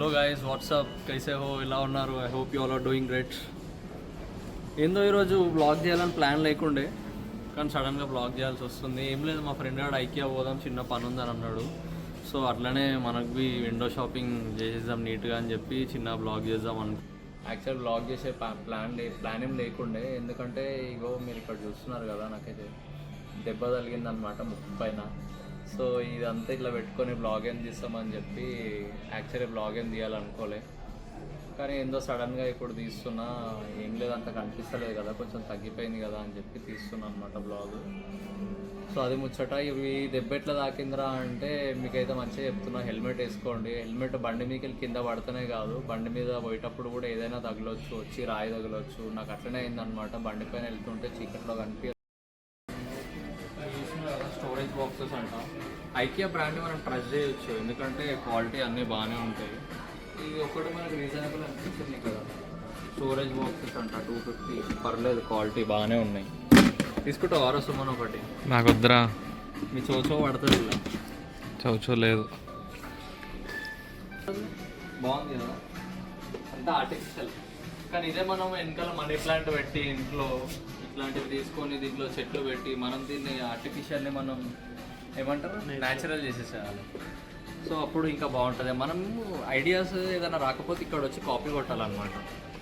Hello guys WhatsApp కైసే హో ఎలా ఉన్నారు? I hope you all are doing great. ఏందో ఈరోజు బ్లాగ్ చేయాలని ప్లాన్ లేకుండే, కానీ సడన్గా బ్లాగ్ చేయాల్సి వస్తుంది. ఏం లేదు, మా ఫ్రెండ్ గారు ఐకియా పోదాం, చిన్న పని ఉందని అన్నాడు. సో అట్లనే మనకి విండో షాపింగ్ చేసేద్దాం నీట్గా అని చెప్పి చిన్న బ్లాగ్ చేద్దాం యాక్చువల్ బ్లాగ్ చేసే ప్లాన్ ఏం లేకుండే, ఎందుకంటే ఇగో మీరు ఇక్కడ చూస్తున్నారు కదా, నాకైతే దెబ్బ తగిలిందనమాట ముక్కు పైన. సో ఇదంతా ఇట్లా పెట్టుకొని బ్లాగ్ ఏం తీస్తామని చెప్పి యాక్చువల్లీ బ్లాగ్ ఏం తీయాలనుకోలే, కానీ ఏందో సడన్గా ఇప్పుడు తీస్తున్నా. ఏం లేదు, అంత కనిపిస్తలేదు కదా, కొంచెం తగ్గిపోయింది కదా అని చెప్పి తీస్తున్నా అనమాట బ్లాగ్. సో అది ముచ్చట. ఇవి దెబ్బ ఎట్లా తాకిందిరా అంటే మీకైతే మంచిగా చెప్తున్నా, హెల్మెట్ వేసుకోండి. హెల్మెట్ బండి మీకు కింద పడితేనే కాదు, బండి మీద పోయేటప్పుడు కూడా ఏదైనా తగలవచ్చు, వచ్చి రాయి తగలవచ్చు. నాకు అట్లనే అయిందనమాట. బండి పైన వెళ్తుంటే చీకట్లో స్టోరేజ్ బాక్సెస్ అంట. ఐకియా బ్రాండ్ మనం ట్రస్ట్ చేయొచ్చు, ఎందుకంటే క్వాలిటీ అన్నీ బాగానే ఉంటాయి. ఇది ఒకటి మనకు రీజనబుల్ అనిపిస్తుంది కదా. స్టోరేజ్ బాక్సెస్ అంట 250, పర్లేదు, క్వాలిటీ బాగానే ఉన్నాయి. తీసుకుంటావు వారా సుమన్ ఒకటి? నాకు వద్దురా. మీ చోచో పడుతుంది ఇలా? చౌచో లేదు. బాగుంది కదా, అంతా ఆర్టిఫిషియల్. కానీ ఇదే మనం వెనకాల మనీ ప్లాంట్ పెట్టి ఇంట్లో ఇట్లాంటివి తీసుకొని దీంట్లో చెట్లు పెట్టి మనం దీన్ని ఆర్టిఫిషియల్ని మనం ఏమంటారు న్యాచురల్ చేసేసేయాలి. సో అప్పుడు ఇంకా బాగుంటుంది. మనము ఐడియాస్ ఏదైనా రాకపోతే ఇక్కడ వచ్చి కాపీ కొట్టాలన్నమాట.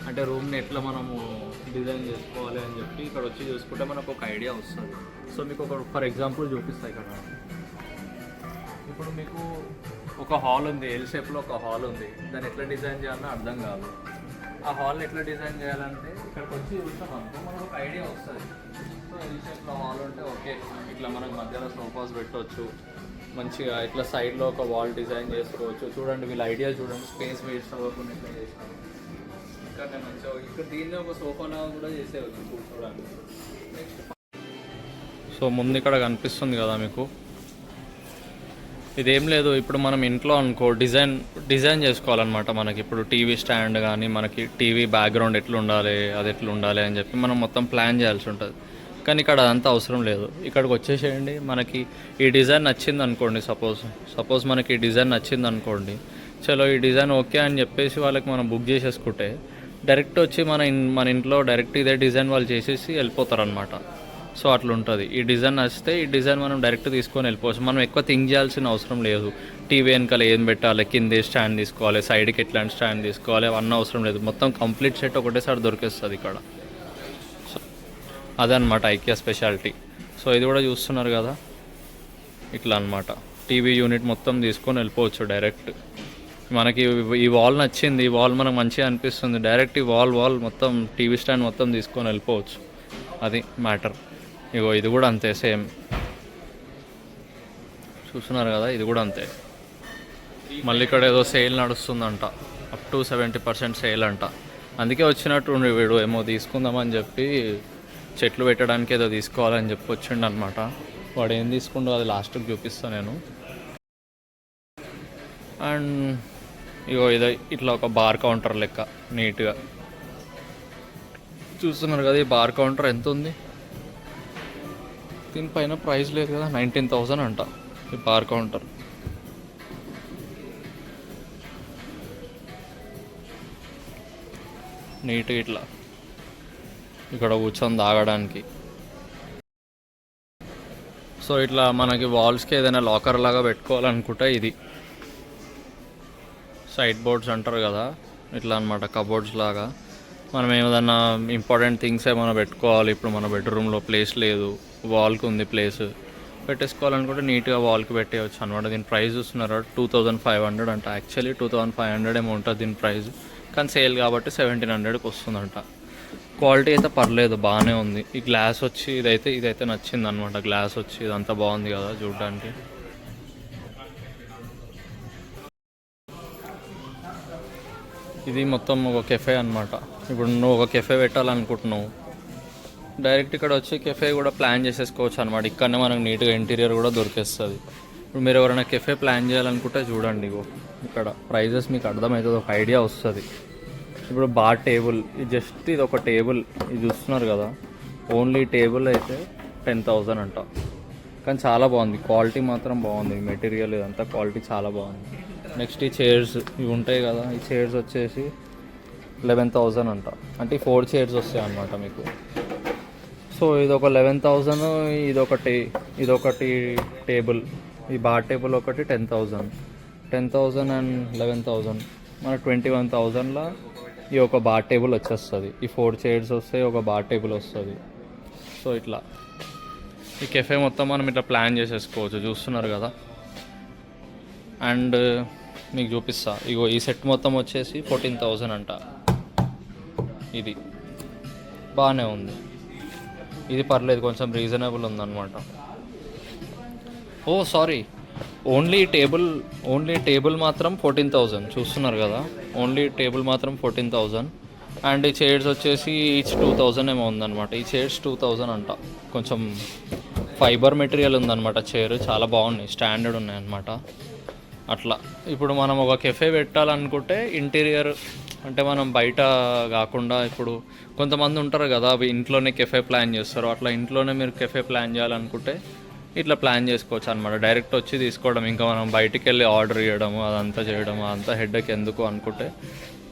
అంటే రూమ్ని ఎట్లా మనము డిజైన్ చేసుకోవాలి అని చెప్పి ఇక్కడ వచ్చి చూసుకుంటే మనకు ఒక ఐడియా వస్తుంది. సో మీకు ఒక ఫర్ ఎగ్జాంపుల్ చూపిస్తాయి ఇక్కడ. ఇప్పుడు మీకు ఒక హాల్ ఉంది, ఎల్ షేప్లో ఒక హాల్ ఉంది. దాన్ని ఎట్లా డిజైన్ చేయాలో అర్థం కాదు. ఆ హాల్ని ఎట్లా డిజైన్ చేయాలంటే ఇక్కడికి వచ్చి చూస్తాం అనుకో, మనకు ఒక ఐడియా వస్తుంది. సో ఎల్ షేప్లో హాల్ ఉంటే ఓకే, ఇట్లా మనకు మధ్యలో సోఫాస్ పెట్టవచ్చు, మంచిగా ఇట్లా సైడ్లో ఒక వాల్ డిజైన్ చేసుకోవచ్చు. చూడండి వీళ్ళ ఐడియా చూడండి, స్పేస్ వేస్ట్ అవ్వకుండా ఇట్లా చేసినాము. ఇక్కడ మంచిగా ఇక్కడ దీన్ని ఒక సోఫాలా కూడా చేసేవచ్చు చూడండి. నెక్స్ట్ సో ముందు ఇక్కడ కనిపిస్తుంది కదా మీకు, ఇదేం లేదు. ఇప్పుడు మనం ఇంట్లో అనుకో డిజైన్ చేసుకోవాలన్నమాట. మనకి ఇప్పుడు టీవీ స్టాండ్ కానీ మనకి టీవీ బ్యాక్గ్రౌండ్ ఎట్లా ఉండాలి, అది ఎట్లా ఉండాలి అని చెప్పి మనం మొత్తం ప్లాన్ చేయాల్సి ఉంటుంది. కానీ ఇక్కడ అదంతా అవసరం లేదు. ఇక్కడికి వచ్చేసేయండి, మనకి ఈ డిజైన్ నచ్చింది అనుకోండి. సపోజ్ మనకి ఈ డిజైన్ నచ్చింది అనుకోండి, చలో ఈ డిజైన్ ఓకే అని చెప్పేసి వాళ్ళకి మనం బుక్ చేసేసుకుంటే డైరెక్ట్ వచ్చి మన ఇంట్లో డైరెక్ట్ ఇదే డిజైన్ వాళ్ళు చేసేసి వెళ్ళిపోతారనమాట. సో అట్లా ఉంటుంది. ఈ డిజైన్ నచ్చితే ఈ డిజైన్ మనం డైరెక్ట్ తీసుకొని వెళ్ళిపోవచ్చు. మనం ఎక్కువ థింక్ చేయాల్సిన అవసరం లేదు. టీవీ వెనకాల ఏం పెట్టాలి, కింద స్టాండ్ తీసుకోవాలి, సైడ్కి ఎట్లాంటి స్టాండ్ తీసుకోవాలి, అవన్నీ అవసరం లేదు. మొత్తం కంప్లీట్ సెట్ ఒకటేసారి దొరికేస్తుంది ఇక్కడ. సో అదనమాట ఐకియా స్పెషాలిటీ. సో ఇది కూడా చూస్తున్నారు కదా, ఇట్లా అనమాట. టీవీ యూనిట్ మొత్తం తీసుకొని వెళ్ళిపోవచ్చు డైరెక్ట్. మనకి ఈ వాల్ నచ్చింది, ఈ వాల్ మనకు మంచిగా అనిపిస్తుంది, డైరెక్ట్ ఈ వాల్ మొత్తం టీవీ స్టాండ్ మొత్తం తీసుకొని వెళ్ళిపోవచ్చు. అది మ్యాటర్. ఇగో ఇది కూడా అంతే, సేమ్ చూస్తున్నారు కదా, ఇది కూడా అంతే. మళ్ళీ ఇక్కడ ఏదో సేల్ నడుస్తుందంట, అప్ టు 70% సేల్ అంట. అందుకే వచ్చినట్టు వీడు ఏమో తీసుకుందామని చెప్పి చెట్లు పెట్టడానికి ఏదో తీసుకోవాలని చెప్పి వచ్చిండు అనమాట. వాడు ఏం తీసుకుండో అది లాస్ట్కి చూపిస్తాను నేను. అండ్ ఇగో ఇదో ఇట్లా ఒక బార్ కౌంటర్ లెక్క నీట్గా చూస్తున్నారు కదా. ఈ బార్ కౌంటర్ ఎంత ఉంది, దీనిపైన ప్రైస్ లేదు కదా, 19,000 అంట ఈ బార్ కౌంటర్. నీట్గా ఇట్లా ఇక్కడ కూర్చొని తాగడానికి. సో ఇట్లా మనకి వాల్స్కి ఏదైనా లాకర్ లాగా పెట్టుకోవాలనుకుంటే ఇది సైడ్ బోర్డ్స్ అంటారు కదా, ఇట్లా అనమాట, కబోర్డ్స్ లాగా. మనం ఏదైనా ఇంపార్టెంట్ థింగ్స్ ఏమైనా పెట్టుకోవాలి, ఇప్పుడు మన బెడ్రూమ్లో ప్లేస్ లేదు, వాల్కి ఉంది ప్లేస్, పెట్టేసుకోవాలనుకుంటే నీట్గా వాల్కి పెట్టేయచ్చు అనమాట. దీని ప్రైస్ చూస్తున్నారు 2,500 అంట. యాక్చువల్లీ 2,500 ఏమో ఉంటుంది దీని ప్రైస్, కానీ సేల్ కాబట్టి 1,700కి వస్తుందంట. క్వాలిటీ అయితే పర్లేదు, బాగానే ఉంది. ఈ గ్లాస్ వచ్చి ఇదైతే నచ్చింది అనమాట. గ్లాస్ వచ్చి ఇదంతా బాగుంది కదా చూడడానికి. ఇది మొత్తం ఒక కెఫే అనమాట. ఇప్పుడు నువ్వు ఒక కెఫే పెట్టాలనుకుంటున్నావు, డైరెక్ట్ ఇక్కడ వచ్చి కెఫే కూడా ప్లాన్ చేసేసుకోవచ్చు అనమాట. ఇక్కడనే మనకు నీట్గా ఇంటీరియర్ కూడా దొరికేస్తుంది. ఇప్పుడు మీరు ఎవరైనా కెఫే ప్లాన్ చేయాలనుకుంటే చూడండి, ఇగో ఇక్కడ ప్రైజెస్ మీకు అర్థమవుతుంది, ఒక ఐడియా వస్తుంది. ఇప్పుడు బార్ టేబుల్, ఇది ఒక టేబుల్, ఇది చూస్తున్నారు కదా, ఓన్లీ టేబుల్ అయితే 10,000 అంట. కానీ చాలా బాగుంది, క్వాలిటీ మాత్రం బాగుంది, మెటీరియల్ ఇదంతా క్వాలిటీ చాలా బాగుంది. నెక్స్ట్ ఈ చైర్స్ ఇవి ఉంటాయి కదా, ఈ చైర్స్ వచ్చేసి 11,000 అంట. అంటే ఈ 4 చైర్స్ వస్తాయి అన్నమాట మీకు. సో ఇది ఒక 11,000, ఇదొకటి టేబుల్, ఈ బార్ టేబుల్ ఒకటి 10,000 అండ్ 11,000, మన 21,000లో ఈ ఒక బార్ టేబుల్ వచ్చేస్తుంది. ఈ 4 చైర్స్ వస్తాయి, ఒక బార్ టేబుల్ వస్తుంది. సో ఇట్లా ఈ కెఫే మొత్తం మనం ఇట్లా ప్లాన్ చేసేసుకోవచ్చు, చూస్తున్నారు కదా. అండ్ మీకు చూపిస్తా, ఇగో ఈ సెట్ మొత్తం వచ్చేసి 14,000 అంట. ఇది బాగానే ఉంది, ఇది పర్లేదు, కొంచెం రీజనబుల్ ఉందన్నమాట. ఓ సారీ, ఓన్లీ టేబుల్ మాత్రం 14,000, చూస్తున్నారు కదా. ఓన్లీ టేబుల్ మాత్రం 14,000. అండ్ ఈ చైర్స్ వచ్చేసి ఈచ్ 2,000 ఏమో ఉందన్నమాట. ఈ చైర్స్ 2,000 అంట. కొంచెం ఫైబర్ మెటీరియల్ ఉందన్నమాట చైర్, చాలా బాగున్నాయి, స్టాండర్డ్ ఉన్నాయి అన్నమాట. అట్లా ఇప్పుడు మనం ఒక కెఫే పెట్టాలనుకుంటే ఇంటీరియర్ అంటే మనం బయట కాకుండా, ఇప్పుడు కొంతమంది ఉంటారు కదా అవి ఇంట్లోనే కెఫే ప్లాన్ చేస్తారు, అట్లా ఇంట్లోనే మీరు కెఫే ప్లాన్ చేయాలనుకుంటే ఇట్లా ప్లాన్ చేసుకోవచ్చు అనమాట. డైరెక్ట్ వచ్చి తీసుకోవడం, ఇంకా మనం బయటికి వెళ్ళి ఆర్డర్ ఇవ్వడము అదంతా చేయడం అదంతా హెడ్ఏక్ ఎందుకు అనుకుంటే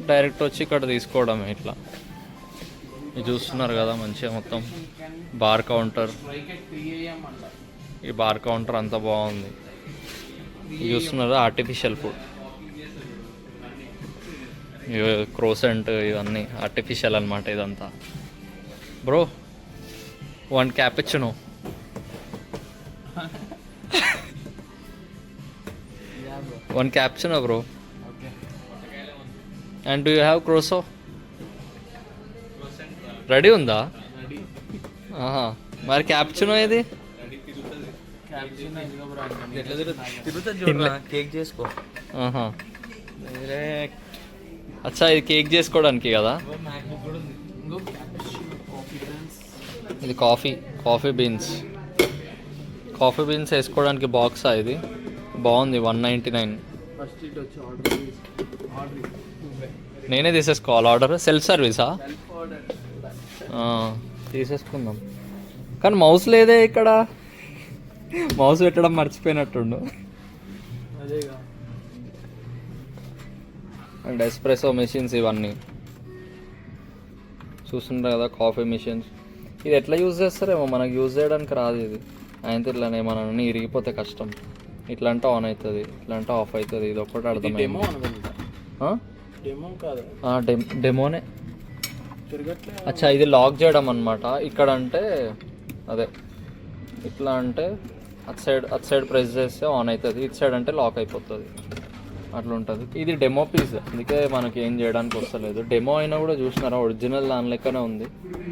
డైరెక్ట్ వచ్చి ఇక్కడ తీసుకోవడమే. ఇట్లా ఇది చూస్తున్నారు కదా, మంచిగా మొత్తం బార్ కౌంటర్, ఈ బార్ కౌంటర్ అంతా బాగుంది. ఇది చూస్తున్నారు ఆర్టిఫిషియల్ ఫుడ్, క్రోసెంట్ ఇవన్నీ ఆర్టిఫిషియల్ అనమాట ఇదంతా. Bro 1 cappuccino. One cappuccino, bro. Okay. And do you have croissant? Ready ఉందా? ఆహా, మరి క్యాపుచినో ఏది? కేక్ చేసుకో. ఆహా, అచ్చా, ఇది కేక్ చేసుకోవడానికి కదా. ఇది కాఫీ బీన్స్ వేసుకోవడానికి బాక్సా ఇది? బాగుంది, 199. నేనే తీసేసుకోవాలి ఆర్డర్. సెల్ఫ్ సర్వీసా? తీసేసుకుందాం. కానీ మౌస్ లేదే ఇక్కడ, మౌస్ పెట్టడం మర్చిపోయినట్టుండు. అండ్ ఎస్ప్రెసో మెషిన్స్ ఇవన్నీ చూస్తుంటారు కదా, కాఫీ మెషిన్స్. ఇది ఎట్లా యూజ్ చేస్తారేమో, మనకు యూజ్ చేయడానికి రాదు ఇది. అయితే ఇట్లానే మనని ఇరిగిపోతే కష్టం. ఇట్లా అంటే ఆన్ అవుతుంది, ఇట్లా అంటే ఆఫ్ అవుతుంది. ఇది ఒక్కటి అర్థమైంది. డెమోనే. అచ్చా, ఇది లాక్ చేయడం అనమాట. ఇక్కడ అంటే అదే ఇట్లా అంటే అటు సైడ్ ప్రెస్ చేస్తే ఆన్ అవుతుంది, ఇటు సైడ్ అంటే లాక్ అయిపోతుంది, అట్లా ఉంటుంది. ఇది డెమో పీస్, అందుకే మనకి ఏం చేయడానికి వస్తలేదు. డెమో అయినా కూడా చూసినారా, ఒరిజినల్ దాని లెక్కనే ఉంది.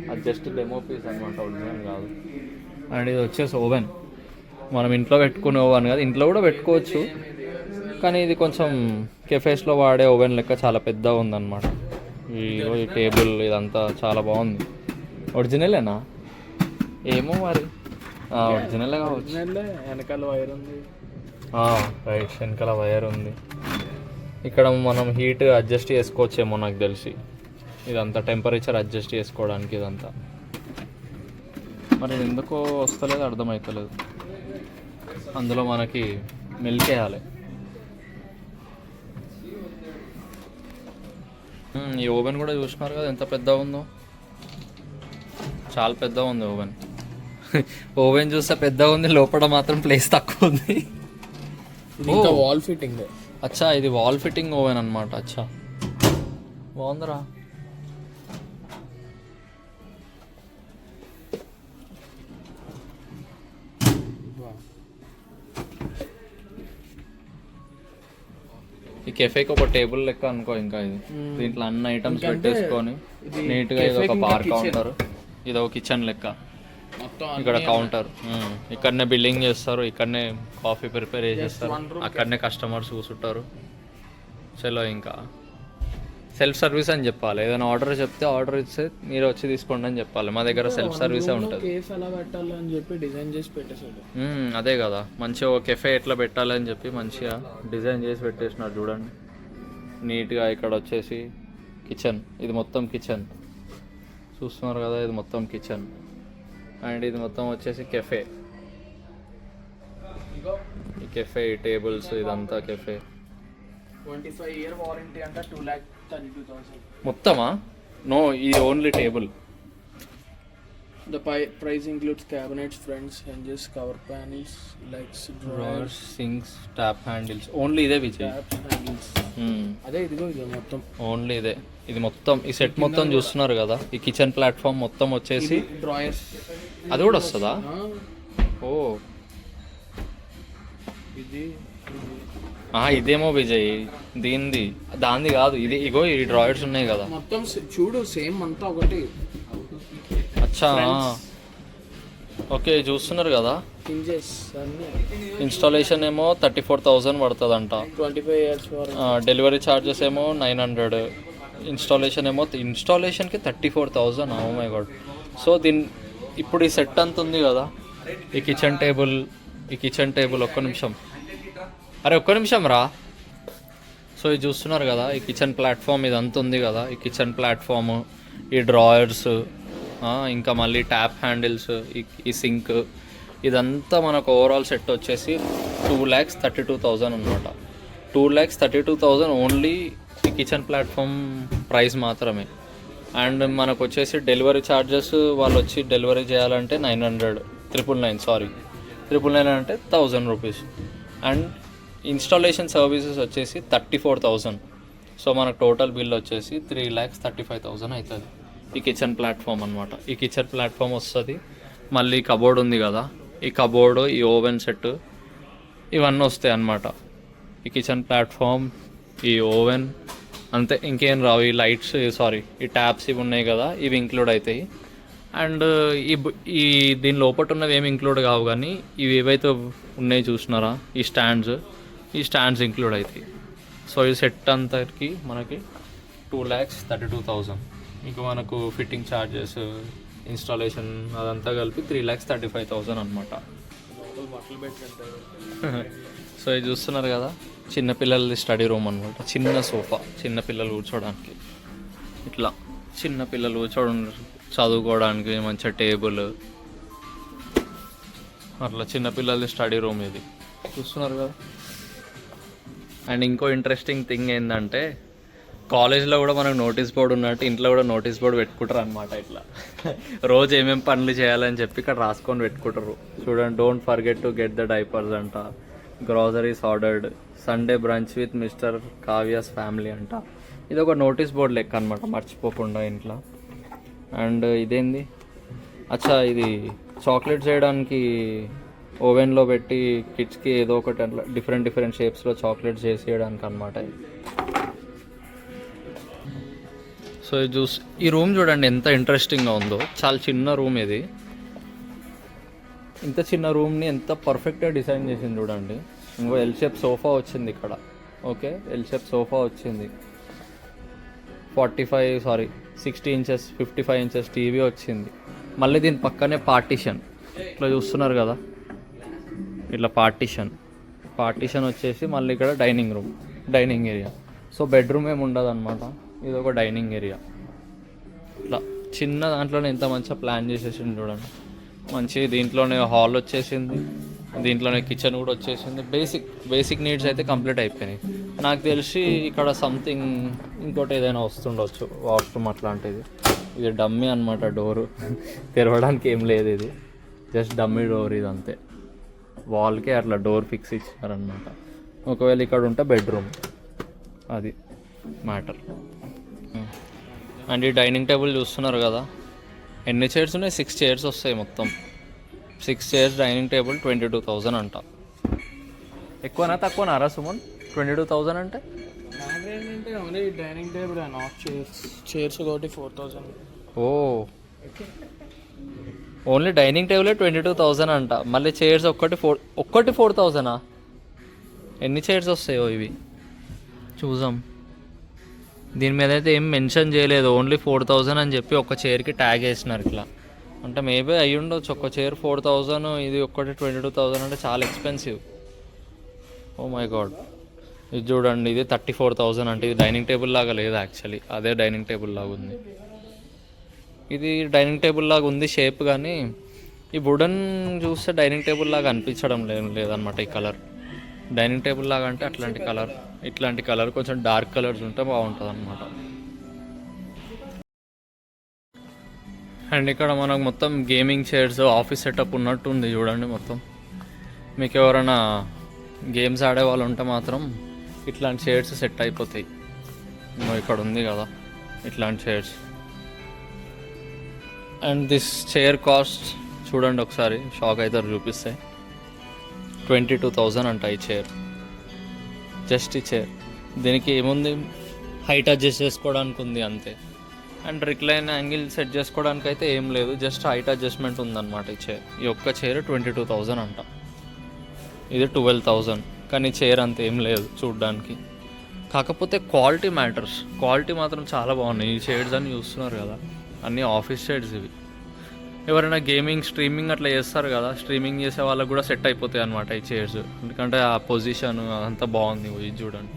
అది జస్ట్ డెమో పీస్ అనమాట, ఒరిజినల్ కాదు. అండ్ ఇది వచ్చేసి ఓవెన్, మనం ఇంట్లో పెట్టుకునే ఓవెన్ కాదు, ఇంట్లో కూడా పెట్టుకోవచ్చు. కానీ ఇది కొంచెం కెఫేస్లో వాడే ఓవెన్ లెక్క చాలా పెద్దగా ఉందన్నమాట. ఈ టేబుల్ ఇదంతా చాలా బాగుంది. ఒరిజినలేనా ఏమో మరి, ఒరిజినలే కావచ్చు. వెనకాల వైర్ ఉంది. రైట్, వెనకాల వైర్ ఉంది. ఇక్కడ మనం హీట్ అడ్జస్ట్ చేసుకోవచ్చేమో నాకు తెలిసి, ఇదంతా టెంపరేచర్ అడ్జస్ట్ చేసుకోవడానికి ఇదంతా. మరి ఎందుకో వస్తలేదు, అర్థమవుతలేదు. అందులో మనకి మిల్క్ వేయాలి. ఈ ఓవెన్ కూడా చూసినారు కదా ఎంత పెద్దగా ఉందో, చాలా పెద్దగా ఉంది ఓవెన్. ఓవెన్ చూస్తే పెద్దగా ఉంది, లోపల మాత్రం ప్లేస్ తక్కువ ఉంది. Wall fitting. అచ్చా, ఇది వాల్ ఫిట్టింగ్ ఓవెన్ అనమాట. అచ్చా, బాగుందిరా. ఈ కెఫేకి ఒక టేబుల్ లెక్క అనుకో. ఇంకా ఇది దీంట్లో అన్ని ఐటమ్స్ పెట్టేసుకొని నీట్గా, ఇది ఒక బార్ కౌంటర్, ఇది ఒక కిచెన్ లెక్క. ఇక్కడ కౌంటర్, ఇక్కడనే బిల్లింగ్ చేస్తారు, ఇక్కడనే కాఫీ ప్రిపేర్ చేసేస్తారు, అక్కడనే కస్టమర్స్ కూర్చుంటారు. చలో, ఇంకా సెల్ఫ్ సర్వీస్ అని చెప్పాలి. ఏదైనా ఆర్డర్ చెప్తే ఆర్డర్ ఇస్తే మీరు వచ్చి తీసుకోండి అని చెప్పాలి. మా దగ్గర సెల్ఫ్ సర్వీసే ఉంటుంది. అదే కదా, మంచిగా ఒక కెఫే ఎట్లా పెట్టాలని చెప్పి మంచిగా డిజైన్ చేసి పెట్టేసినారు చూడండి నీట్గా. ఇక్కడ వచ్చేసి కిచెన్, ఇది మొత్తం కిచెన్ చూస్తున్నారు కదా, ఇది మొత్తం కిచెన్. అండ్ ఇది మొత్తం వచ్చేసి కెఫే, ఈ కెఫే, ఈ టేబుల్స్, ఇదంతా కెఫే. 25-year వారంటీ అంటే 2,32,000. మొత్తమా? నో, ఇది only table. The price includes cabinets, fronts, hinges, cover panels, legs, drawers, sinks, tap handles. Only ఇదే విజయ్. taps, handles. అదే ఇదిగో ఇది మొత్తం ఓన్లీ ఇదే. ఇది మొత్తం ఈ సెట్ మొత్తం చూస్తున్నారు కదా, ఈ కిచెన్ ప్లాట్ఫామ్ మొత్తం వచ్చేసి డ్రాయర్స్. అది కూడా వస్తుందా? ఓ ఇది ఇదేమో విజయ్, దాంది కాదు ఇది. ఇగో ఈ డ్రాయర్స్ ఉన్నాయి కదా మొత్తం చూడు సేమ్ అంతా ఒకటి. అచ్చా, ఓకే, చూస్తున్నారు కదా. hinges అన్నీ ఇన్స్టాలేషన్ ఏమో 34,000 పడుతుందంట. 25 years వారంటీ. డెలివరీ ఛార్జెస్ ఏమో 900. ఇన్స్టాలేషన్ ఏమో ఇన్స్టాలేషన్కి 34,000. Oh my god. సో ఇప్పుడు ఈ సెట్ అంత ఉంది కదా, ఈ కిచెన్ టేబుల్ ఒక్క నిమిషం, ఒక్క నిమిషం రా. సో ఇది చూస్తున్నారు కదా, ఈ కిచెన్ ప్లాట్ఫామ్ ఇదంతా ఉంది కదా, ఈ కిచెన్ ప్లాట్ఫామ్, ఈ డ్రాయర్స్, ఇంకా మళ్ళీ ట్యాప్ హ్యాండిల్స్, ఈ సింక్, ఇదంతా మనకు ఓవరాల్ సెట్ వచ్చేసి 2,32,000 అనమాట. 2,32,000 ఓన్లీ ఈ కిచెన్ ప్లాట్ఫామ్ ప్రైస్ మాత్రమే. అండ్ మనకు వచ్చేసి డెలివరీ ఛార్జెస్ వాళ్ళు వచ్చి డెలివరీ చేయాలంటే 900 అంటే 1,000 రూపీస్. అండ్ ఇన్స్టాలేషన్ సర్వీసెస్ వచ్చేసి 34,000. సో మనకు టోటల్ బిల్ వచ్చేసి 3,35,000 అవుతుంది. ఈ కిచెన్ ప్లాట్ఫామ్ అనమాట. ఈ కిచెన్ ప్లాట్ఫామ్ వస్తుంది, మళ్ళీ కబోర్డ్ ఉంది కదా, ఈ కబోర్డు, ఈ ఓవెన్ సెట్, ఇవన్నీ వస్తాయి అన్నమాట. ఈ కిచెన్ ప్లాట్ఫామ్, ఈ ఓవెన్, అంతే, ఇంకేం రావు. ఈ లైట్స్, ఈ ట్యాప్స్ ఇవి ఉన్నాయి కదా, ఇవి ఇంక్లూడ్ అవుతాయి. అండ్ ఈ దీని లోపల ఉన్నవి ఏమి ఇంక్లూడ్ కావు, కానీ ఇవి ఏవైతే ఉన్నాయి చూసినారా, ఈ స్టాండ్స్ ఇంక్లూడ్ అవుతాయి. సో ఈ సెట్ అంతకి మనకి 2,32,000. ఇంకా మనకు ఫిట్టింగ్ ఛార్జెస్, ఇన్స్టాలేషన్ అదంతా కలిపి 3,35,000 అనమాట. బట్టలు పెట్టారు. సో ఇది చూస్తున్నారు కదా, చిన్నపిల్లలది స్టడీ రూమ్ అనమాట. చిన్న సోఫా, చిన్నపిల్లలు కూర్చోడానికి, ఇట్లా చిన్నపిల్లలు చదువుకోవడానికి మంచిగా టేబుల్, అట్లా చిన్నపిల్లలది స్టడీ రూమ్ ఇది చూస్తున్నారు కదా. అండ్ ఇంకో ఇంట్రెస్టింగ్ థింగ్ ఏంటంటే, కాలేజ్లో కూడా మనకు నోటీస్ బోర్డు ఉన్నట్టు ఇంట్లో కూడా నోటీస్ బోర్డు పెట్టుకుంటారు అనమాట. ఇట్లా రోజు ఏమేమి పనులు చేయాలని చెప్పి ఇక్కడ రాసుకొని పెట్టుకుంటారు. చూడండి, don't forget to get the diapers అంట, groceries ordered, Sunday brunch with mister Kavya's family అంట. ఇది ఒక నోటీస్ బోర్డు లెక్క అనమాట, మర్చిపోకుండా ఇంట్లో. అండ్ ఇదేంది, అచ్చా, ఇది చాక్లెట్ చేయడానికి ఓవెన్లో పెట్టి కిడ్స్కి ఏదో ఒకటి అట్లా డిఫరెంట్ షేప్స్లో చాక్లెట్స్ చేసేయడానికి అనమాట. సో ఇది ఈ రూమ్ చూడండి ఎంత ఇంట్రెస్టింగ్గా ఉందో. చాలా చిన్న రూమ్ ఇది. ఇంత చిన్న రూమ్ని ఎంత పర్ఫెక్ట్గా డిజైన్ చేసింది చూడండి. ఇంకో ఎల్ షేప్ సోఫా వచ్చింది ఇక్కడ. ఓకే, ఎల్ షేప్ సోఫా వచ్చింది. 60 ఇంచెస్ 55 ఇంచెస్ టీవీ వచ్చింది. మళ్ళీ దీని పక్కనే పార్టీషన్, ఇట్లా చూస్తున్నారు కదా, ఇట్లా పార్టీషన్ వచ్చేసి మళ్ళీ ఇక్కడ డైనింగ్ ఏరియా. సో బెడ్రూమ్ ఏమి ఉండదు అనమాట, ఇది ఒక డైనింగ్ ఏరియా. ఇట్లా చిన్న దాంట్లోనే ఎంత మంచిగా ప్లాన్ చేసేసింది చూడండి. మంచి దీంట్లోనే హాల్ వచ్చేసింది, దీంట్లోనే కిచెన్ కూడా వచ్చేసింది. బేసిక్ నీడ్స్ అయితే కంప్లీట్ అయిపోయినాయి. నాకు తెలిసి ఇక్కడ సంథింగ్ ఇంకోటి ఏదైనా వస్తుండొచ్చు, వాష్రూమ్ అట్లాంటిది. ఇది డమ్మీ అనమాట, డోరు తెరవడానికి ఏం లేదు, ఇది జస్ట్ డమ్మీ డోర్. ఇది అంతే, వాల్కే అట్లా డోర్ ఫిక్స్ ఇచ్చారనమాట. ఒకవేళ ఇక్కడ ఉంటే బెడ్రూమ్, అది మ్యాటర్. అండ్ ఈ డైనింగ్ టేబుల్ చూస్తున్నారు కదా, ఎన్ని చైర్స్ ఉన్నాయి? 6 చైర్స్ వస్తాయి మొత్తం. 6 చైర్స్ డైనింగ్ టేబుల్ 22,000 అంట. ఎక్కువనా తక్కువనా రా సుమన్? 22,000 అంటే నాకేంటంటే only dining table and of chairs ఒకటి 4,000. ఓ, ఓన్లీ డైనింగ్ టేబులే 22,000 అంట. మళ్ళీ చైర్స్ ఒక్కటి 4,000. ఎన్ని చైర్స్ వస్తాయో ఇవి చూద్దాం. దీని మీద అయితే ఏం మెన్షన్ చేయలేదు, ఓన్లీ 4,000 అని చెప్పి ఒక చైర్కి ట్యాగ్ వేసినారు ఇట్లా. అంటే మేబీ అయ్యి ఉండొచ్చు, ఒక చైర్ 4,000, ఇది ఒక్కటి 22,000 అంటే చాలా ఎక్స్పెన్సివ్. ఓ మై గాడ్, ఇది చూడండి, ఇది 34,000 అంటే. ఇది డైనింగ్ టేబుల్ లాగా లేదు యాక్చువల్లీ, అదే డైనింగ్ టేబుల్ లాగా ఉంది. ఇది డైనింగ్ టేబుల్ లాగా ఉంది షేప్, కానీ ఈ వుడెన్ చూస్తే డైనింగ్ టేబుల్ లాగా అనిపించడం లేదనమాట. ఈ కలర్ డైనింగ్ టేబుల్ లాగా అంటే అట్లాంటి కలర్ ఇట్లాంటి కలర్ కొంచెం డార్క్ కలర్స్ ఉంటే బాగుంటుంది అనమాట. అండ్ ఇక్కడ మనకు మొత్తం గేమింగ్ చైర్స్ ఆఫీస్ సెటప్ ఉన్నట్టు ఉంది చూడండి. మొత్తం మీకు ఎవరైనా గేమ్స్ ఆడే వాళ్ళు ఉంటే మాత్రం ఇట్లాంటి చైర్స్ సెట్ అయిపోతాయి. ఇక్కడ ఉంది కదా ఇట్లాంటి chairs. And this chair cost చూడండి ఒకసారి, షాక్ అవుతారు చూపిస్తే. 22,000 అంట ఈ చైర్. జస్ట్ ఈ చైర్. దీనికి ఏముంది, హైట్ అడ్జస్ట్ చేసుకోవడానికి ఉంది అంతే. అండ్ రిక్లైన్ యాంగిల్ సెట్ చేసుకోవడానికి అయితే ఏం లేదు, జస్ట్ హైట్ అడ్జస్ట్మెంట్ ఉందన్నమాట ఈ చైర్. ఈ ఒక్క చైర్ 22,000 అంట. ఇది 12,000. కానీ చైర్ అంత ఏం లేదు చూడ్డానికి. కాకపోతే క్వాలిటీ మ్యాటర్స్. క్వాలిటీ మాత్రం చాలా బాగున్నాయి. ఈ చైర్స్ అని చూస్తున్నారు కదా, అన్నీ ఆఫీస్ చైర్స్ ఇవి. ఎవరైనా గేమింగ్ స్ట్రీమింగ్ అట్లా చేస్తారు కదా, స్ట్రీమింగ్ చేసే వాళ్ళకి కూడా సెట్ అయిపోతాయి అనమాట ఈ చైర్స్. ఎందుకంటే ఆ పొజిషన్ అంతా బాగుంది. ఇది చూడండి,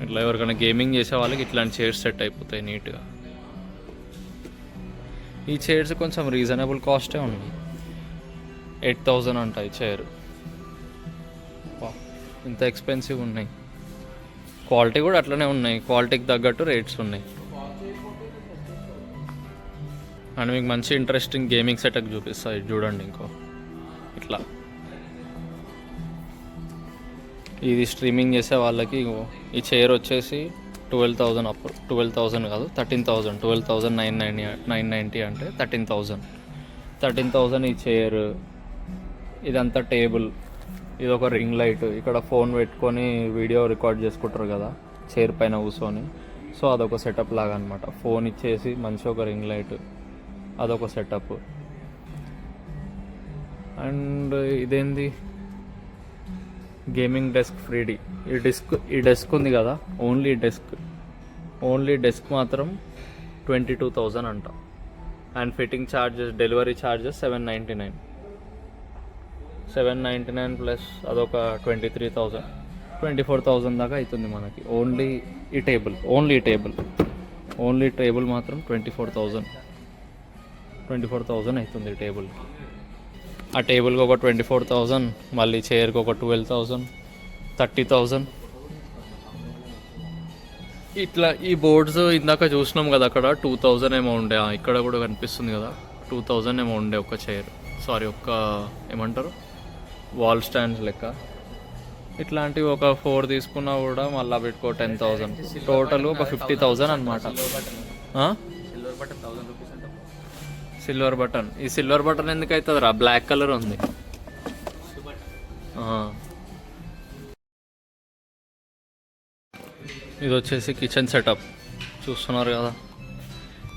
ఇట్లా ఎవరికైనా గేమింగ్ చేసే వాళ్ళకి ఇట్లాంటి చైర్స్ సెట్ అయిపోతాయి నీట్గా. ఈ చైర్స్ కొంచెం రీజనబుల్ కాస్టే ఉన్నాయి. 8,000 అంట ఈ చైర్. ఇంత ఎక్స్పెన్సివ్ ఉన్నాయి. క్వాలిటీ కూడా అట్లనే ఉన్నాయి, క్వాలిటీకి తగ్గట్టు రేట్స్ ఉన్నాయి. అండ్ మీకు మంచి ఇంట్రెస్టింగ్ గేమింగ్ సెటప్ చూపిస్తాయి చూడండి. ఇంకో ఇట్లా ఇది స్ట్రీమింగ్ చేసే వాళ్ళకి ఈ చైర్ వచ్చేసి 12,000 అప్పుడు. 12,000 కాదు 13,000. 12,990 అంటే 13,000. 13,000 ఈ చైర్. ఇదంతా టేబుల్. ఇది ఒక రింగ్ లైట్. ఇక్కడ ఫోన్ పెట్టుకొని వీడియో రికార్డ్ చేసుకుంటారు కదా చైర్ పైన కూర్చొని, సో అదొక సెటప్ లాగా అనమాట. ఫోన్ ఇచ్చేసి మంచి ఒక రింగ్ లైట్, అదొక సెటప్. అండ్ ఇదేంది, గేమింగ్ డెస్క్ ఫ్రీడీ. ఈ డెస్క్ ఉంది కదా, ఓన్లీ డెస్క్ మాత్రం 22,000 అంట. And fitting charges, delivery charges 799. 799 plus అదొక 23,000, 24,000 దాకా అవుతుంది మనకి. ఓన్లీ ఈ టేబుల్ మాత్రం 24,000 అవుతుంది టేబుల్. ఆ టేబుల్కి ఒక 24,000, మళ్ళీ చైర్కి ఒక 12,000, 30,000. ఇట్లా ఈ బోర్డ్స్ ఇందాక చూసినాం కదా, అక్కడ 2,000 ఏమో ఉండే. ఇక్కడ కూడా కనిపిస్తుంది కదా 2,000 ఏమో ఉండే ఒక చైర్. సారీ, ఒక్క ఏమంటారు వాల్ స్టాండ్స్ లెక్క. ఇట్లాంటివి ఒక 4 తీసుకున్నా కూడా మళ్ళీ పెట్టుకో 10,000. టోటల్ ఒక 50,000 అనమాట. Silver button. ఈ సిల్వర్ బటన్ ఎందుకు అవుతుంది రా, బ్లాక్ కలర్ ఉంది. ఇది వచ్చేసి కిచెన్ సెటప్ చూస్తున్నారు కదా.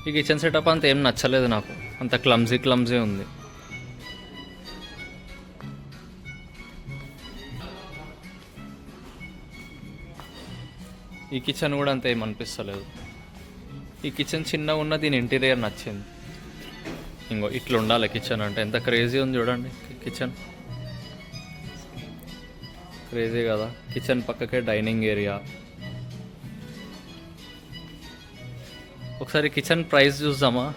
ఈ కిచెన్ సెటప్ అంత ఏం నచ్చలేదు నాకు, అంత క్లమ్జీ ఉంది. ఈ కిచెన్ కూడా అంత ఏం అనిపిస్తలేదు. ఈ కిచెన్ చిన్నగా ఉన్న, దీని ఇంటీరియర్ నచ్చింది. ఇంకో ఇట్లా ఉండాలి కిచెన్ అంటే. ఎంత క్రేజీ ఉంది చూడండి కిచెన్, క్రేజీ కదా. కిచెన్ పక్కకే డైనింగ్ ఏరియా. ఒకసారి కిచెన్ ప్రైస్ చూద్దామా,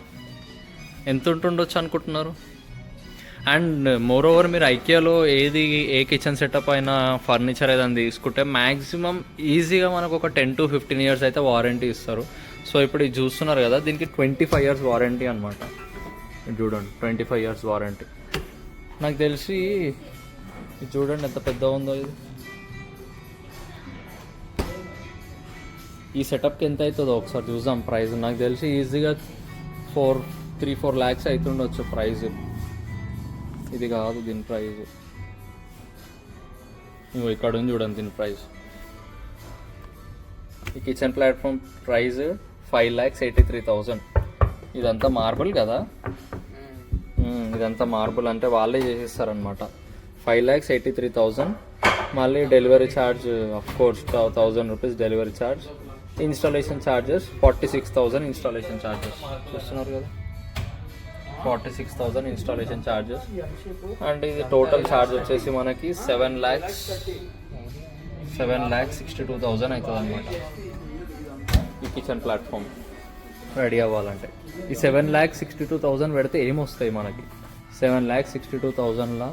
ఎంత ఉంటుండొచ్చు అనుకుంటున్నారు? అండ్ మోర్ ఓవర్ మీరు ఐకియాలో ఏ కిచెన్ సెటప్ అయినా ఫర్నిచర్ ఏదైనా తీసుకుంటే మ్యాక్సిమం ఈజీగా మనకు ఒక 10 to 15 years అయితే వారంటీ ఇస్తారు. సో ఇప్పుడు ఇది చూస్తున్నారు కదా, దీనికి 25 years వారంటీ అనమాట. చూడండి 25 years వారంటీ. నాకు తెలిసి ఇది చూడండి ఎంత పెద్దగా ఉందో. ఇది ఈ సెటప్కి ఎంత అవుతుందో ఒకసారి చూద్దాం ప్రైస్. నాకు తెలిసి ఈజీగా 3-4 lakhs అవుతుండొచ్చు ప్రైస్. ఇది కాదు దీని ప్రైస్, ఇంకో ఇక్కడ ఉంది చూడండి దీని ప్రైస్. ఈ కిచెన్ ప్లాట్ఫామ్ ప్రైస్ 5,83,000. ఇదంతా మార్బుల్ కదా, ఇదంతా మార్బుల్ అంటే వాళ్ళే చేసేస్తారనమాట. 5,83,000. మళ్ళీ delivery charge of course 1,000 rupees delivery charge. Installation charges 46,000 installation charges. చూస్తున్నారు కదా, 46,000 ఇన్స్టాలేషన్ ఛార్జెస్. అండ్ ఇది టోటల్ ఛార్జ్ వచ్చేసి మనకి 7,62,000 అవుతుంది అనమాట ఈ కిచెన్ ప్లాట్ఫామ్ రెడీ అవ్వాలంటే. ఈ 7,62,000 పెడితే ఏమొస్తాయి మనకి? 7,62,000లా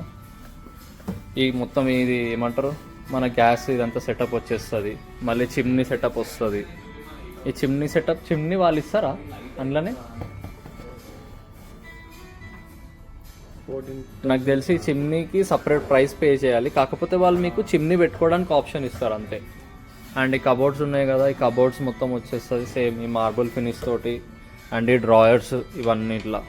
ఈ మొత్తం ఇది ఏమంటారు మన గ్యాస్ ఇదంతా సెటప్ వచ్చేస్తుంది. మళ్ళీ చిమ్నీ సెటప్ వస్తుంది. ఈ చిమ్నీ సెటప్ చిమ్నీ వాళ్ళు ఇస్తారా అందులోనే? 14. నాకు తెలిసి చిమ్నీకి సపరేట్ ప్రైస్ పే చేయాలి. కాకపోతే వాళ్ళు మీకు చిమ్నీ పెట్టుకోవడానికి ఆప్షన్ ఇస్తారు అంతే. అండ్ ఈ కబోర్డ్స్ ఉన్నాయి కదా, ఈ కబోర్డ్స్ మొత్తం వచ్చేస్తుంది సేమ్ ఈ మార్బుల్ ఫినిష్ తోటి. అండ్ ఈ డ్రాయర్స్ ఇవన్నీ ఇట్లా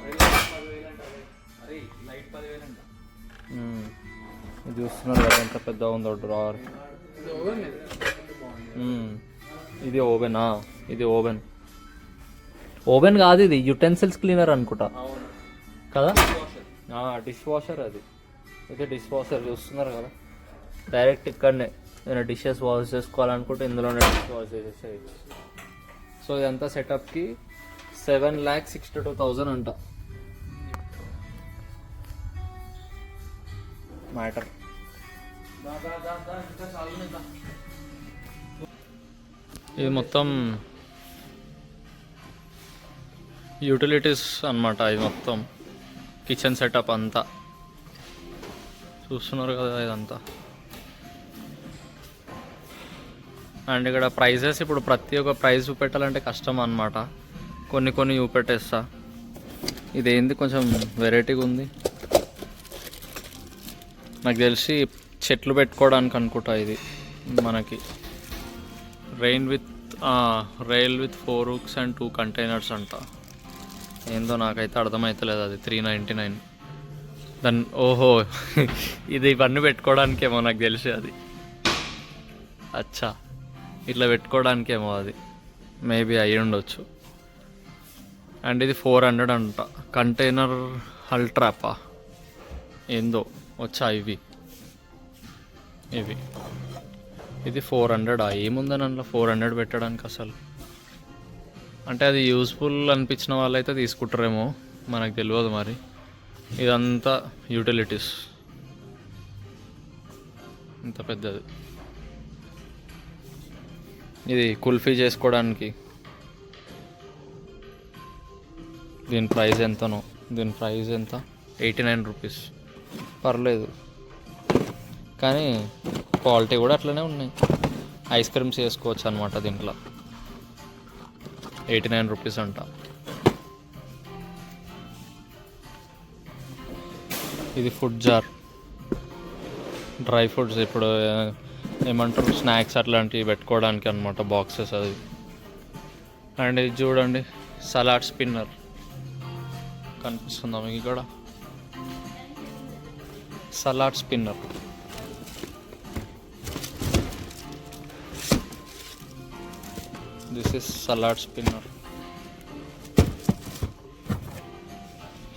ఇది చూస్తున్నారు కదా ఎంత పెద్దగా ఉందో డ్రాయర్. ఇది ఓవెనా? ఇది ఓవెన్. ఓవెన్ కాదు, ఇది యుటెన్సిల్స్ క్లీనర్ అనుకుంటా కదా. డిష్ వాషర్ అది. ఇది డిష్ వాషర్ చూస్తున్నారు కదా, డైరెక్ట్ ఇక్కడనే నేను డిషెస్ వాష్ చేసుకోవాలనుకుంటే ఇందులోనే డిష్ వాష్ చేసేసేయచ్చు. సో ఇదంతా సెటప్కి 7,62,000 అంట మ్యాటర్. ఇది మొత్తం యూటిలిటీస్ అన్నమాట. ఇది మొత్తం కిచెన్ సెటప్ అంతా చూస్తున్నారు కదా ఇదంతా. అండ్ ఇక్కడ ప్రైజెస్ ఇప్పుడు ప్రతి ఒక్క ప్రైస్ చూపెట్టాలంటే కష్టం అన్నమాట. కొన్ని చూపెట్టేస్తా. ఇదేంది కొంచెం వెరైటీగా ఉంది. నాకు తెలిసి చెట్లు పెట్టుకోవడానికి అనుకుంటా ఇది. మనకి rail with 4 hooks and 2 containers అంట. ఏందో నాకైతే అర్థమవుతలేదు. అది 399. దాన్ని ఓహో ఇది ఇవన్నీ పెట్టుకోవడానికేమో నాకు తెలిసి. అది అచ్చా ఇట్లా పెట్టుకోవడానికేమో అది మేబీ అయ్యి ఉండొచ్చు. అండ్ ఇది 400 అంట. కంటైనర్ అల్ట్రాపా ఏందో వచ్చా ఇవి ఇది 400. ఏముందని అందులో 400 పెట్టడానికి అసలు? అంటే అది యూస్ఫుల్ అనిపించిన వాళ్ళైతే తీసుకుంటారేమో, మనకు తెలియదు మరి. ఇదంతా యూటిలిటీస్ ఇంత పెద్దది. ఇది కుల్ఫీ చేసుకోవడానికి. దీని ప్రైస్ ఎంతనో? దీని ప్రైస్ ఎంత? 89 రూపీస్. పర్లేదు, కానీ క్వాలిటీ కూడా అట్లనే ఉన్నాయి. ఐస్ క్రీమ్స్ చేసుకోవచ్చు అనమాట దీంట్లో. 89 రూపీస్ అంట. ఇది ఫుడ్ జార్, డ్రై ఫ్రూట్స్ ఇప్పుడు ఏమంటారు స్నాక్స్ అట్లాంటివి పెట్టుకోవడానికి అనమాట, బాక్సెస్ అది. అండ్ ఇది చూడండి సలాడ్ స్పిన్నర్ కనిపిస్తుందా మీకు ఇక్కడ? Salad spinner. This is salad spinner.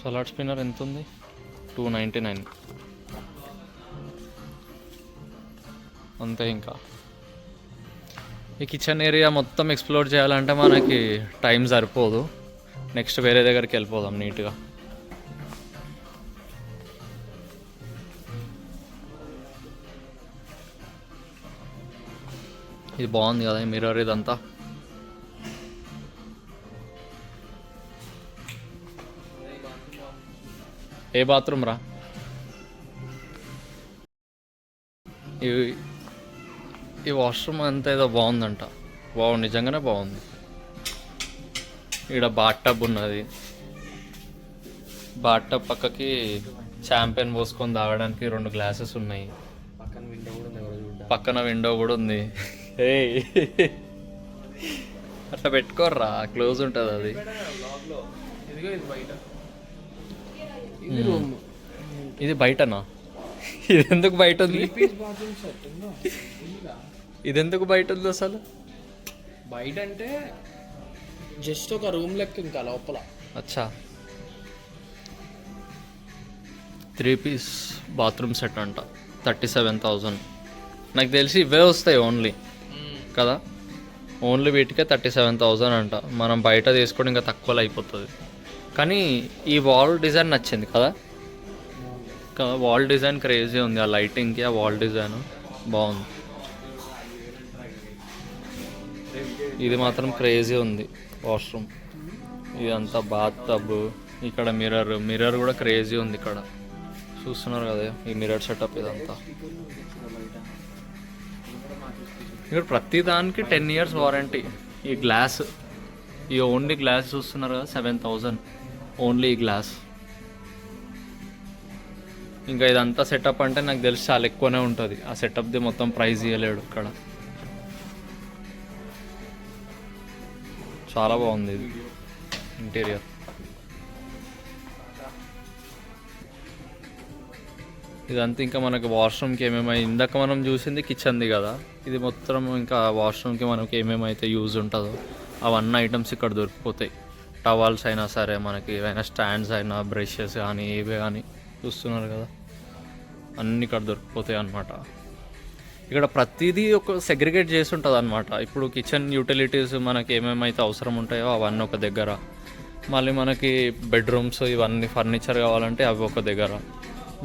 Salad spinner ఎంత ఉంది? 299 అంతే. ఇంకా ఈ కిచెన్ ఏరియా మొత్తం ఎక్స్ప్లోర్ చేయాలంటే మనకి టైం సరిపోదు. నెక్స్ట్ వేరే దగ్గరికి వెళ్ళిపోదాం నీట్గా. ఇది బాగుంది కదా ఈ మిర్రర్. ఇదంతా ఏ బాత్రూమ్ రా? ఈ వాష్రూమ్ అంతా ఏదో బాగుందంట. బాగుంది, నిజంగానే బాగుంది. ఇక్కడ బాత్ టబ్ ఉన్నది. బాత్ టబ్ పక్కకి షాంపెన్ పోసుకొని తాగడానికి 2 గ్లాసెస్ ఉన్నాయి. పక్కన విండో కూడా ఉంది. అట్లా పెట్టుకోర్రా, క్లోజ్ ఉంటుంది అది. ఇది బయటనా? ఇది ఎందుకు బయట ఉంది? ఇది ఎందుకు బయట ఉంది అసలు? బయట అంటే జస్ట్ ఒక రూమ్ లెక్క ఇంకా లోపల. అచ్చా, 3 piece బాత్రూమ్ సెట్ అంట. 37,000. నాకు తెలిసి ఇవే వస్తాయి ఓన్లీ కదా. ఓన్లీ వీటికే 37,000 అంట. మనం బయట తీసుకొని ఇంకా తక్కువలో అయిపోతుంది. కానీ ఈ వాల్ డిజైన్ నచ్చింది కదా. వాల్ డిజైన్ క్రేజీ ఉంది. ఆ లైటింగ్కి ఆ వాల్ డిజైన్ బాగుంది. ఇది మాత్రం క్రేజీ ఉంది వాష్రూమ్. ఇదంతా బాత్ టబ్. ఇక్కడ మిర్రర్ కూడా క్రేజీ ఉంది ఇక్కడ. చూస్తున్నారు కదా ఈ మిర్రర్ సెటప్. ఇదంతా ఇక్కడ ప్రతి దానికి 10 years వారంటీ. ఈ గ్లాస్, ఈ ఓన్లీ గ్లాస్ చూస్తున్నారు కదా, 7,000 ఓన్లీ ఈ గ్లాస్. ఇంకా ఇదంతా సెటప్ అంటే నాకు తెలిసి చాలా ఎక్కువనే ఉంటుంది. ఆ సెటప్ది మొత్తం ప్రైస్ ఇవ్వలేడు ఇక్కడ. చాలా బాగుంది ఇది ఇంటీరియర్. ఇదంతా ఇంకా మనకి వాష్రూమ్కి ఏమేమి ఇందాక మనం చూసింది కిచెన్ది కదా, ఇది మొత్తం ఇంకా వాష్రూమ్కి మనకి ఏమేమైతే యూజ్ ఉంటుందో అవన్నీ ఐటమ్స్ ఇక్కడ దొరికిపోతాయి. టవల్స్ అయినా సరే, మనకి ఏవైనా స్టాండ్స్ అయినా, బ్రషెస్ కానీ ఏవే కానీ చూస్తున్నారు కదా, అన్నీ ఇక్కడ దొరికిపోతాయి అన్నమాట. ఇక్కడ ప్రతిదీ ఒక సెగ్రిగేట్ చేసి ఉంటుంది అనమాట. ఇప్పుడు కిచెన్ యూటిలిటీస్ మనకి ఏమేమైతే అవసరం ఉంటాయో అవన్నీ ఒక దగ్గర, మళ్ళీ మనకి బెడ్రూమ్స్ ఇవన్నీ ఫర్నిచర్ కావాలంటే అవి ఒక దగ్గర,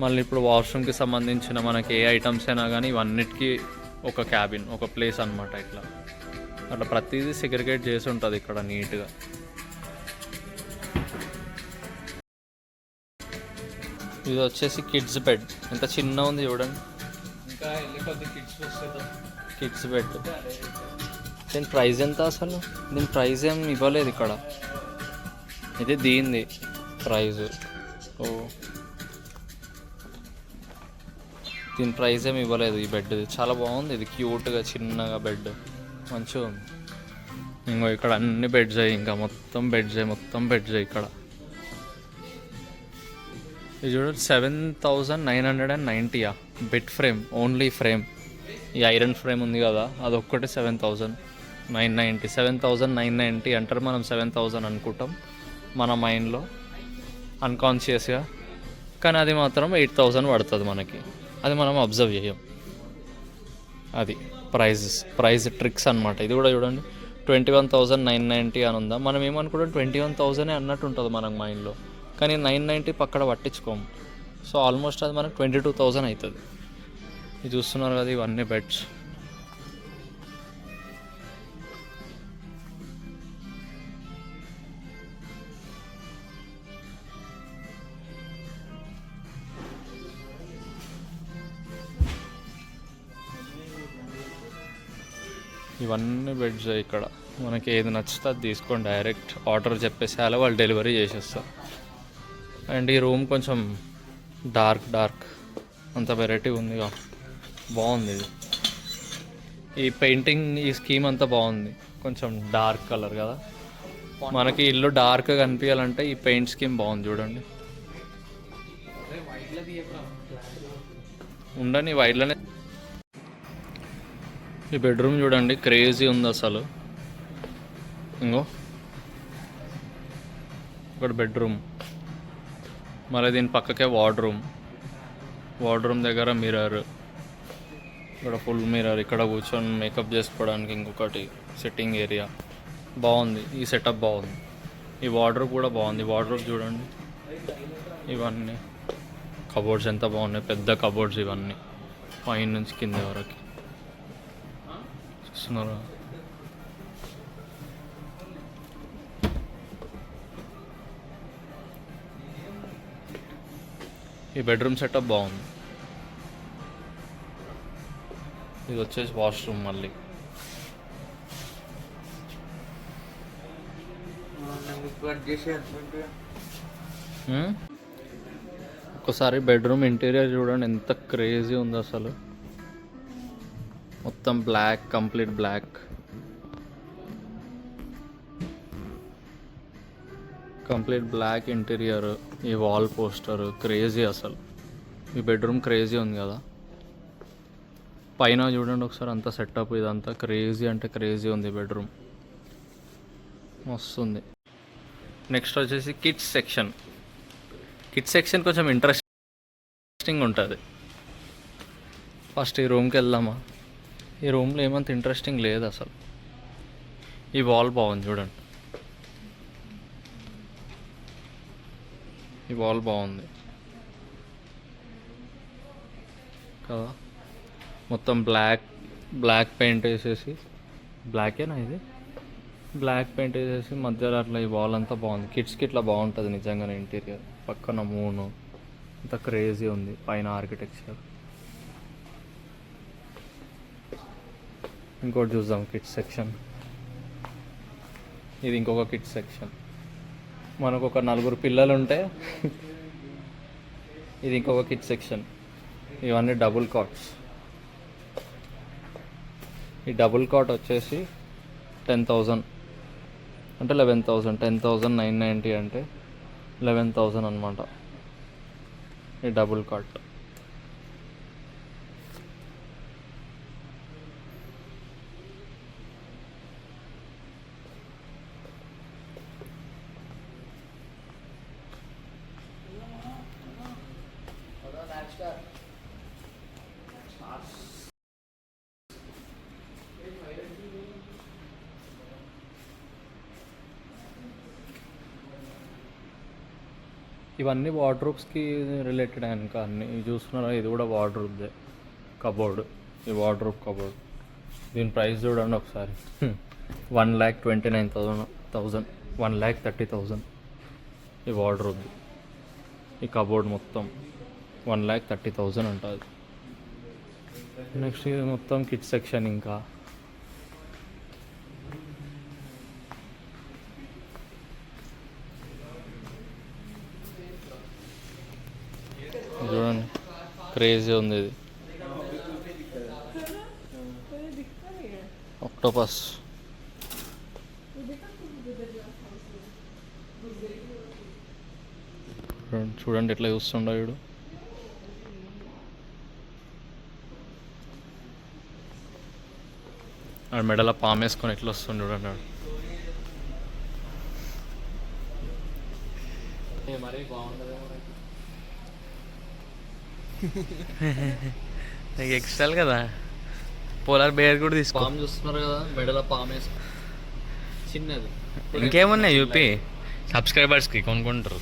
మళ్ళీ ఇప్పుడు వాష్రూమ్కి సంబంధించిన మనకి ఏ ఐటమ్స్ అయినా కానీ ఇవన్నిటికీ ఒక క్యాబిన్, ఒక ప్లేస్ అనమాట. ఇట్లా అట్లా ప్రతిదీ సెగ్రిగేట్ చేసి ఉంటుంది ఇక్కడ నీట్గా. ఇది వచ్చేసి కిడ్స్ బెడ్, ఎంత చిన్న ఉంది చూడండి. ఇంకా వెళ్ళి కొద్ది కిడ్స్ వస్తుందా. Kids bed. దీని ప్రైస్ ఎంత అసలు? దీని ప్రైస్ ఏం ఇవ్వలేదు ఇక్కడ. ఇది దీనిది ప్రైజ్. ఓ, దీని ప్రైస్ ఏమి ఇవ్వలేదు. ఈ బెడ్ చాలా బాగుంది. ఇది క్యూట్గా చిన్నగా బెడ్ మంచిగా ఉంది. ఇంకో ఇక్కడ అన్ని బెడ్స్ అయ్యి, ఇంకా మొత్తం బెడ్స్ ఇక్కడ. ఇది చూడండి 7,990 బెడ్ ఫ్రేమ్, ఓన్లీ ఫ్రేమ్. ఈ ఐరన్ ఫ్రేమ్ ఉంది కదా, అదొక్కటి 7,990. 7,990 అంటారు, మనం 7,000 అనుకుంటాం మన మైండ్లో అన్కాన్షియస్గా, కానీ అది మాత్రం 8,000 పడుతుంది మనకి. అది మనం అబ్జర్వ్ చేయం. అది ప్రైజ్ ట్రిక్స్ అనమాట. ఇది కూడా చూడండి 21,990 అని ఉందా, మనం ఏమనుకుంటాం 21,000 అన్నట్టు ఉంటుంది మనకు మైండ్లో, కానీ 990 పక్కడ పట్టించుకోము. సో ఆల్మోస్ట్ అది మనకు 22,000 అవుతుంది. ఇది చూస్తున్నారు కదా, ఇవన్నీ బెడ్స్. ఇవన్నీ బెడ్స్ ఇక్కడ. మనకి ఏది నచ్చితే అది తీసుకొని డైరెక్ట్ ఆర్డర్ చెప్పేసి అలా వాళ్ళు డెలివరీ చేసేస్తారు. అండ్ ఈ రూమ్ కొంచెం డార్క్ అంత వెరైటీ ఉందిగా, బాగుంది ఇది. ఈ పెయింటింగ్, ఈ స్కీమ్ అంతా బాగుంది. కొంచెం డార్క్ కలర్ కదా, మనకి ఇల్లు డార్క్గా కనిపించాలంటే ఈ పెయింట్ స్కీమ్ బాగుంది చూడండి. ఉండని వైట్లోనే. ఈ బెడ్రూమ్ చూడండి, క్రేజీ ఉంది అసలు. ఇంకో ఇక్కడ బెడ్రూమ్, మళ్ళీ దీని పక్కకే వార్డ్రూమ్ దగ్గర మిర్రర్, ఇక్కడ ఫుల్ మిర్రర్. ఇక్కడ కూర్చొని మేకప్ చేసుకోవడానికి ఇంకొకటి సిట్టింగ్ ఏరియా. బాగుంది ఈ సెటప్, బాగుంది. ఈ వార్డ్రోబ్ కూడా బాగుంది. వార్డ్రోబ్ చూడండి, ఇవన్నీ కబోర్డ్స్ ఎంత బాగున్నాయి, పెద్ద కబోర్డ్స్ ఇవన్నీ, పైన నుంచి కింద వరకు చూస్తున్నారా. ఈ బెడ్రూమ్ సెటప్ బాగుంది. ఇది వచ్చేసి వాష్రూమ్. మళ్ళీ ఒకసారి బెడ్రూమ్ ఇంటీరియర్ చూడండి, ఎంత క్రేజీ ఉంది అసలు. మొత్తం బ్లాక్, కంప్లీట్ బ్లాక్, ఇంటీరియర్. ఈ వాల్ పోస్టర్ క్రేజీ అసలు. ఈ బెడ్రూమ్ క్రేజీ ఉంది కదా. పైన చూడండి ఒకసారి, అంత సెటప్ ఇదంతా క్రేజీ అంటే క్రేజీ ఉంది. బెడ్రూమ్ మస్తు ఉంది. నెక్స్ట్ వచ్చేసి కిడ్స్ సెక్షన్ కొంచెం ఇంట్రెస్టింగ్ ఉంటుంది. ఫస్ట్ ఈ రూమ్కి వెళ్దామా. ఈ రూమ్లో ఏమంత ఇంట్రెస్టింగ్ లేదు అసలు. ఈ వాల్ బాగుంది చూడండి, ఈ వాల్ బాగుంది కదా. మొత్తం బ్లాక్ పెయింట్ వేసేసి, బ్లాకేనా ఇది, బ్లాక్ పెయింట్ వేసేసి మధ్యలో అట్లా ఈ వాల్ అంతా బాగుంది. కిడ్స్కి ఇట్లా బాగుంటుంది నిజంగానే ఇంటీరియర్. పక్కన మూను అంత క్రేజీ ఉంది. పైన ఆర్కిటెక్చర్ ఇంకోటి చూద్దాం కిడ్స్ సెక్షన్. ఇది ఇంకొక కిడ్స్ సెక్షన్. మనకు ఒక 4 పిల్లలు ఉంటే ఇది ఇంకొక కిడ్స్ సెక్షన్. ఇవన్నీ డబుల్ కాట్స్. ఈ డబుల్ కాట్ వచ్చేసి 10,000 అంటే 11,000. 10,990 అంటే 11,000 అనమాట ఈ డబుల్ కాట్. ఇవన్నీ వార్డ్రోబ్స్కి రిలేటెడ్ ఇంకా అన్ని చూస్తున్నారా. ఇది కూడా వార్డ్రోబ్దే కబోర్డ్. ఈ వార్డ్రోబ్ కబోర్డ్ దీని ప్రైస్ చూడండి ఒకసారి. 1,29,000 1,30,000 ఈ వార్డ్రోబ్. ఈ కబోర్డ్ మొత్తం 1,30,000 ఉంటుంది. నెక్స్ట్ ఇది మొత్తం కిడ్స్ సెక్షన్. ఇంకా చూడండి క్రేజీ ఉంది ఇది. ఆక్టోపస్. చూడండి ఎట్లా చూస్తుండో వీడు. ఆడు మెడలో పాము వేసుకొని ఎట్లా వస్తుంది చూడండి ఆడు. మరీ బాగుంటుంది. ఎక్స్ట్రాల్ కదా. పోలార్ బేర్ కూడా తీసుకో. పాము చూస్తున్నారు కదా, మెడలో పాము వేసుకొని చిన్నది. ఇంకేమున్నాయి యూపీ సబ్స్క్రైబర్స్కి కొనుక్కుంటారు.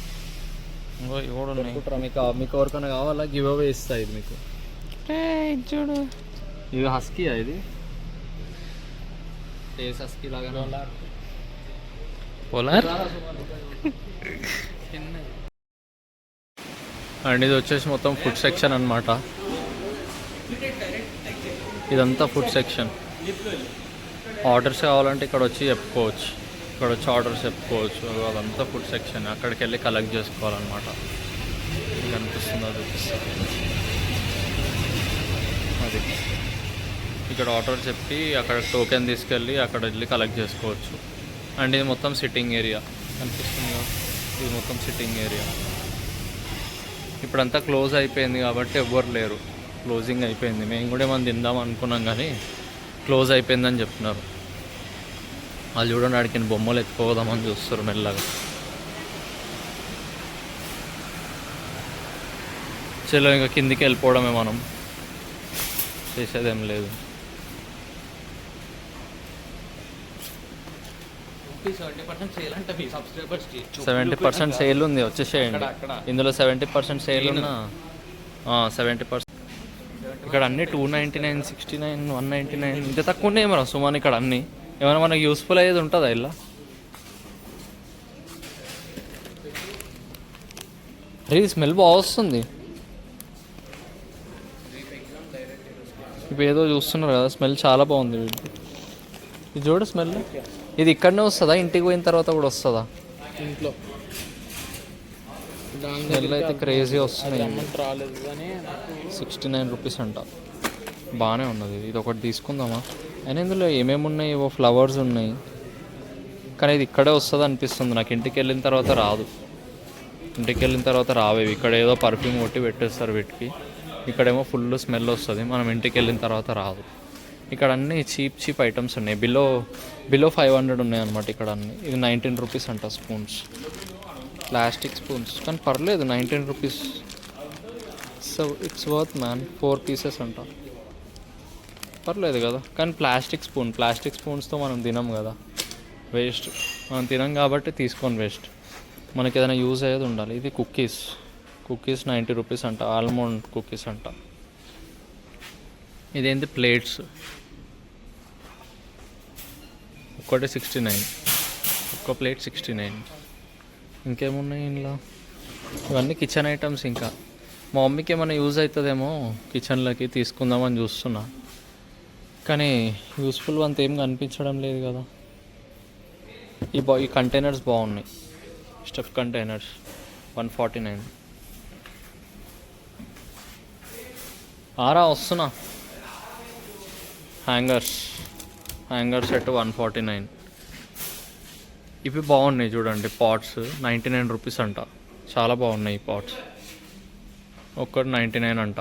మీకు ఎవరికైనా కావాలా గివ్ అవే ఇస్తా. ఇది మీకు చూడు. ఇది హస్కీయా? ఇది టేస్ హస్కీ లాగా. పోలార్ అండ్ ఇది వచ్చేసి మొత్తం ఫుడ్ సెక్షన్ అనమాట. ఇదంతా ఫుడ్ సెక్షన్. ఆర్డర్స్ కావాలంటే ఇక్కడ వచ్చి చెప్పుకోవచ్చు. ఇక్కడ వచ్చి ఆర్డర్స్ చెప్పుకోవచ్చు. అదంతా ఫుడ్ సెక్షన్. అక్కడికి వెళ్ళి కలెక్ట్ చేసుకోవాలన్నమాట. ఇది అనిపిస్తుంది అది అది. ఇక్కడ ఆర్డర్ చెప్పి అక్కడ టోకెన్ తీసుకెళ్ళి అక్కడ వెళ్ళి కలెక్ట్ చేసుకోవచ్చు. అండ్ ఇది మొత్తం సిట్టింగ్ ఏరియా అనిపిస్తుంది కదా. ఇది మొత్తం సిట్టింగ్ ఏరియా. ఇప్పుడంతా క్లోజ్ అయిపోయింది కాబట్టి ఎవ్వరు లేరు. క్లోజింగ్ అయిపోయింది. మేము కూడా ఏమైనా తిందాం అనుకున్నాం కానీ క్లోజ్ అయిపోయిందని చెప్తున్నారు. వాళ్ళు చూడండి ఆడికి బొమ్మలు ఎత్తుకోదామని చూస్తారు మెల్లగా. చలో ఇంకా కిందికి వెళ్ళిపోవడమే, మనం చేసేదేం లేదు. 70% సేల్ ఉంది, వచ్చేసేయండి. ఇందులో 70% సేల్ ఉన్నా 70%. ఇక్కడ అన్నీ 299, 69, 199 ఇంత తక్కువ ఉన్నాయి ఏమరా సుమాన్. ఇక్కడ అన్నీ ఏమైనా మనకు యూస్ఫుల్ అయ్యేది ఉంటుందా ఇలా? ఇది స్మెల్ బాగా వస్తుంది. ఇప్పుడు ఏదో చూస్తున్నారు కదా, స్మెల్ చాలా బాగుంది వీటి. ఇది చూడు స్మెల్. ఇది ఇక్కడనే వస్తుందా? ఇంటికి పోయిన తర్వాత కూడా వస్తుందా? ఇంట్లో స్మెల్ అయితే క్రేజీ వస్తున్నాయి. రాలేదు కానీ 69 రూపీస్ అంట. బాగానే ఉన్నది. ఇది ఒకటి తీసుకుందామా? అయినా ఇందులో ఏమేమి ఉన్నాయి, ఏవో ఫ్లవర్స్ ఉన్నాయి. కానీ ఇది ఇక్కడే వస్తుంది అనిపిస్తుంది నాకు. ఇంటికి వెళ్ళిన తర్వాత రాదు. ఇంటికి వెళ్ళిన తర్వాత రావేవి. ఇక్కడ ఏదో పర్ఫ్యూమ్ కొట్టి పెట్టేస్తారు వీటికి. ఇక్కడేమో ఫుల్ స్మెల్ వస్తుంది. మనం ఇంటికి వెళ్ళిన తర్వాత రాదు. ఇక్కడ అన్నీ చీప్ ఐటమ్స్ ఉన్నాయి. బిలో 500 ఉన్నాయి అనమాట ఇక్కడ అన్నీ. ఇది 19 రూపీస్ అంట స్పూన్స్. ప్లాస్టిక్ స్పూన్స్ కానీ పర్లేదు 19 rupees. So it's worth man. 4 pieces అంట, పర్లేదు కదా. కానీ ప్లాస్టిక్ స్పూన్స్తో మనం తినం కదా, వేస్ట్. మనం తినం కాబట్టి తీసుకొని వేస్ట్. మనకి ఏదైనా యూజ్ అయ్యేది ఉండాలి. ఇది కుక్కీస్ 90 రూపీస్ అంట. ఆల్మండ్ కుక్కీస్ అంట. ఇదేంటి ప్లేట్స్ ఒక్కటే 69. ఒక్క ప్లేట్ 69. ఇంకేమున్నాయి ఇంట్లో? ఇవన్నీ కిచెన్ ఐటమ్స్. ఇంకా మా మమ్మీకి ఏమైనా యూజ్ అవుతుందేమో కిచెన్లోకి తీసుకుందామని చూస్తున్నా. కానీ యూస్ఫుల్ అంత ఏం కనిపించడం లేదు కదా. ఈ కంటైనర్స్ బాగున్నాయి, స్టెప్ కంటైనర్స్ 149. వస్తున్నా. Hangers set 149. ఇవి బాగున్నాయి చూడండి, పాట్స్ 99 రూపీస్ అంట. చాలా బాగున్నాయి ఈ పాట్స్, ఒక్కటి 99 అంట.